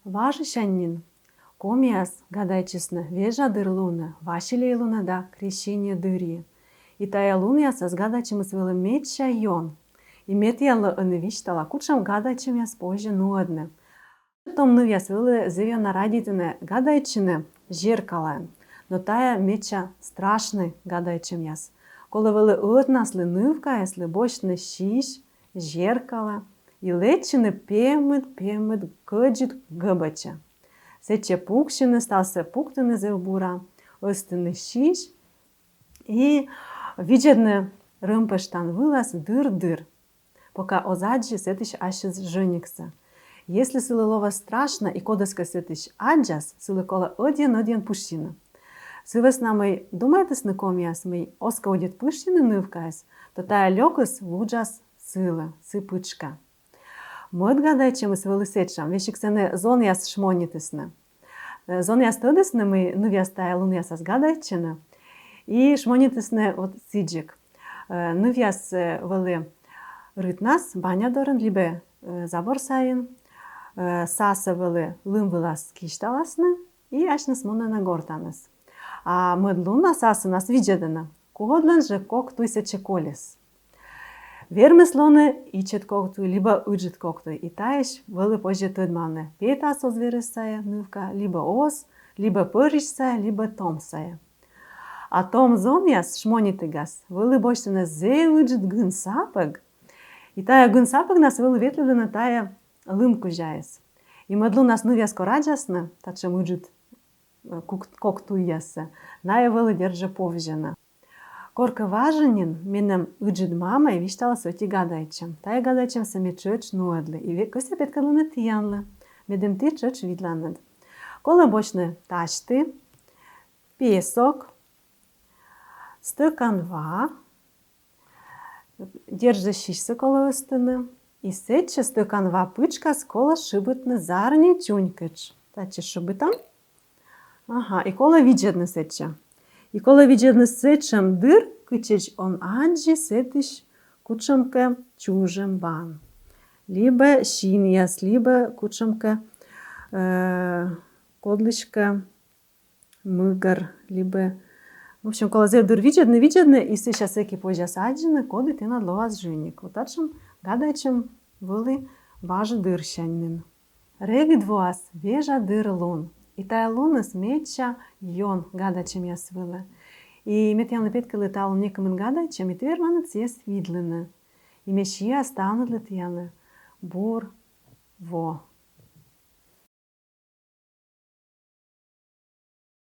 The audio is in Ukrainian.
Важышаннин, комиас гадайчисны вежа дырлуны, вашилей луна да крещение дыри. И тая луняса с гадачимыс вылы меча йон. И метьялы ыны виштала, кучам гадайчим яс позже нуадны. Том нывяс вылы зывяна радитыны гадайчины жеркала. Но тая меча страшный гадайчим яс. Коли вели однасли нивка, если бочны шиш, жеркала, и лечины пемет каджит габача. Сече пукшины стався пуктыны зевбура, остыны шиш, и виджерны рымпештан вылаз дыр-дыр, пока озаджи сетыш ашиз женикса. Если сылылова страшно, и кодеска сетыш аджас, сылы кола один пущина. Сивес намай думаєтесь на ком'яс, мій оска одять пущини нивкаяс, то тая льокус вуджас сила, сипучка. Мод гадайчимось велисечам, вещиксене зон яс шмонітисне. Зон яс тодисне ми нивяс тая лун'яса згадайчина, і шмонітисне от сіджик. Нивяс вели ритнас, баня дорен, лібе забор саїн, саса вели лим вилас кішталасне, і аж нас мона на гортанес. А медлуна саса нас віджедена, когодлен же коктуй сече коліс. Вермислони ічет коктуй, либо уджет коктуй, і таєш вели позже тидмане. П'єтас озвірисає нивка, либо ос, либо пирішсає, либо томсає. А том зон'яс шмонітигас, вели бочтене зе уджет гынсапег, і тая гынсапег нас вели ветлюдена тая лимку жаєс. І медлу нас нив'яс кораджасне, та чим уджет коктуясе, наявили держа повжена. Корка важенин менем уджид мама и виштала соти гадайчем. Тая гадайчем сами чöч нуадли. И кося петкали не тиянли. Медем ти чöч відланед. Коли бочне ташти, песок, стакан ва, держа шишся коло остини, и сече стакан ва пичка з кола шибитне зарні чунькич. Таче шибитам? Ага, і коли віджедне сече. І коли віджедне сечем дир, кичеч он аджі сетиш кучамке чужем бан. Лібе шін'яс, лібе кучамке кодличке мигар, лібе... В общем, коли зев дир віджедне, і сиша секі позя саджене, коли ти надлова з женік. Отачем гадайчем вели важ дирщанин. Ревід вас вежа дир лун. І тая луна смеча йон гадачем яс вили. І метян петки летало некомен гадачем, і тепер мене це світлине. І мечія стануть летяли бур во.